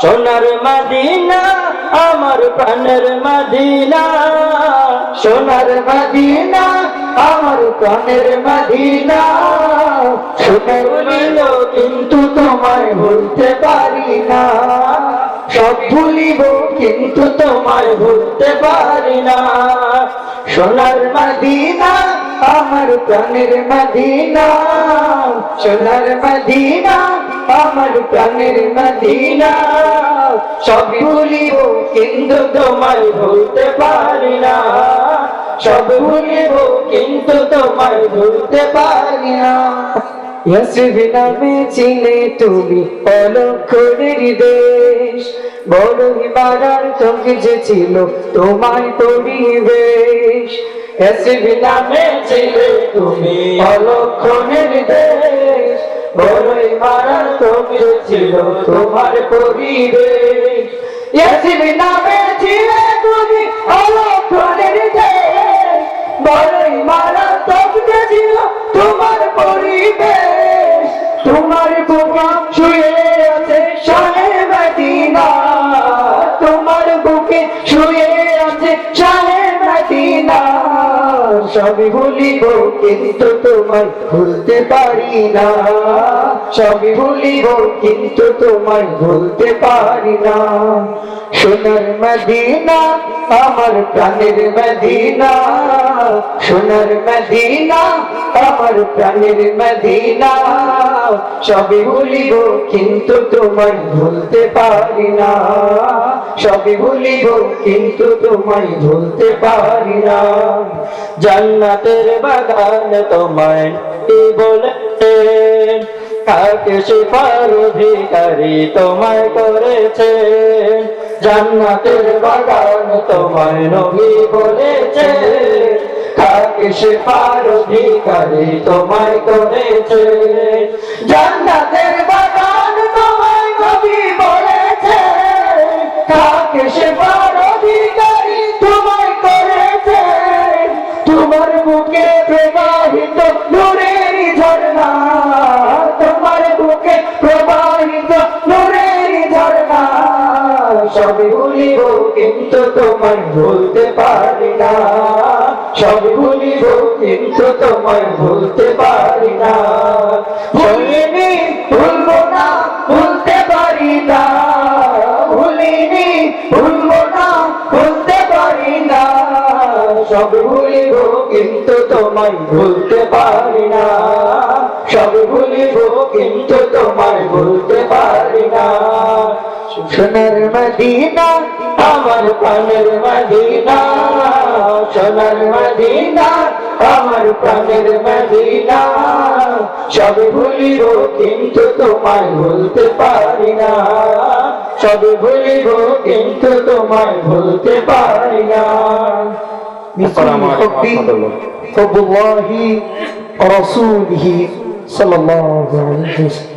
সোনার মদিনা আমার প্রাণের মদিনা, সোনার মদিনা আমার প্রাণের মদিনা। শুনে বলিল কিন্তু তোমায় ভুলতে পারি না, সব ভুলিব কিন্তু তোমায় ভুলতে পারি না। সোনার মদিনা আমার প্রাণের মদিনা, সোনার মদিনা আমার প্রাণের মদিনা। সব ভুলিব কিন্তু তোমায় ভুলতে পারি না, সব ভুলিব কিন্তু তোমায় ভুলতে পারি না। ইয়াসরিব নামে ছিলে তুমি অলক্ষণের দেশ, বড়ই মারাত্মক যে ছিল তোমার পরিবেশ। ইয়াসরিব নামে ছিলে তুমি অলক্ষণের দেশ, বড়ই মারাত্মক যে ছিল তোমার পরিবেশ। ইয়াসরিব নামে ছিলে তুমি অলক্ষণের দেশ, বড়ই মারাত্মক যে ছিল তোমার পরিবেশ। তোমার বুকে শুয়ে আছে শাহে মদিনা, তোমার বুকে শুয়ে আছে শাহে মদিনা। সবই ভুলিব কিন্তু তোমায় ভুলতে পারি না, সবই ভুলিব কিন্তু তোমায় ভুলতে পারি না। সোনার মদিনা আমার প্রাণের মদিনা, সোনার মদিনা আমার প্রাণের মদিনা। সবই ভুলিব কিন্তু তোমায় ভুলতে পারি না, সবই ভুলিব কিন্তু তোমায় ভুলতে পারি না। জান্নাতের বাগান তোমায় কি বলেছেন, কাকে শিফার অধিকারী তোমায় করেছেন। জান্নাতের বাগান তোমায় নবী বলেছেন, কাকে শিফার অধিকারী তোমায় করেছেন। জান্নাতের বাগান তোমায় নবী বলেছেন, কাকে শিফার অধিকারী তোমায় করেছেন। তোমার বুকে প্রবাহিত নূরের ঝর্ণা, তোমার বুকে প্রবাহিত নূরের ঝর্ণা। সবই ভুলিব কিন্তু তোমায় ভুলতে পারি না, সবই ভুলিব কিন্তু তোমায় ভুলতে পারি না। ভুলিনি ভুলবো না ভুলতে পারি না, ভুলিনি ভুলবো না ভুলতে পারি না। সব ভুলিব কিন্তু তোমায় ভুলতে পারি না, সব ভুলিব কিন্তু তোমায় ভুলতে পারি না। সোনার মদিনা আমার প্রাণের মদিনা, সোনার মদিনা আমার প্রাণের মদিনা। সব ভুলিব কিন্তু তোমায় ভুলতে পারি না, সব ভুলিব কিন্তু তোমায় ভুলতে পারি না। حب الله ورسوله صلى الله عليه وسلم।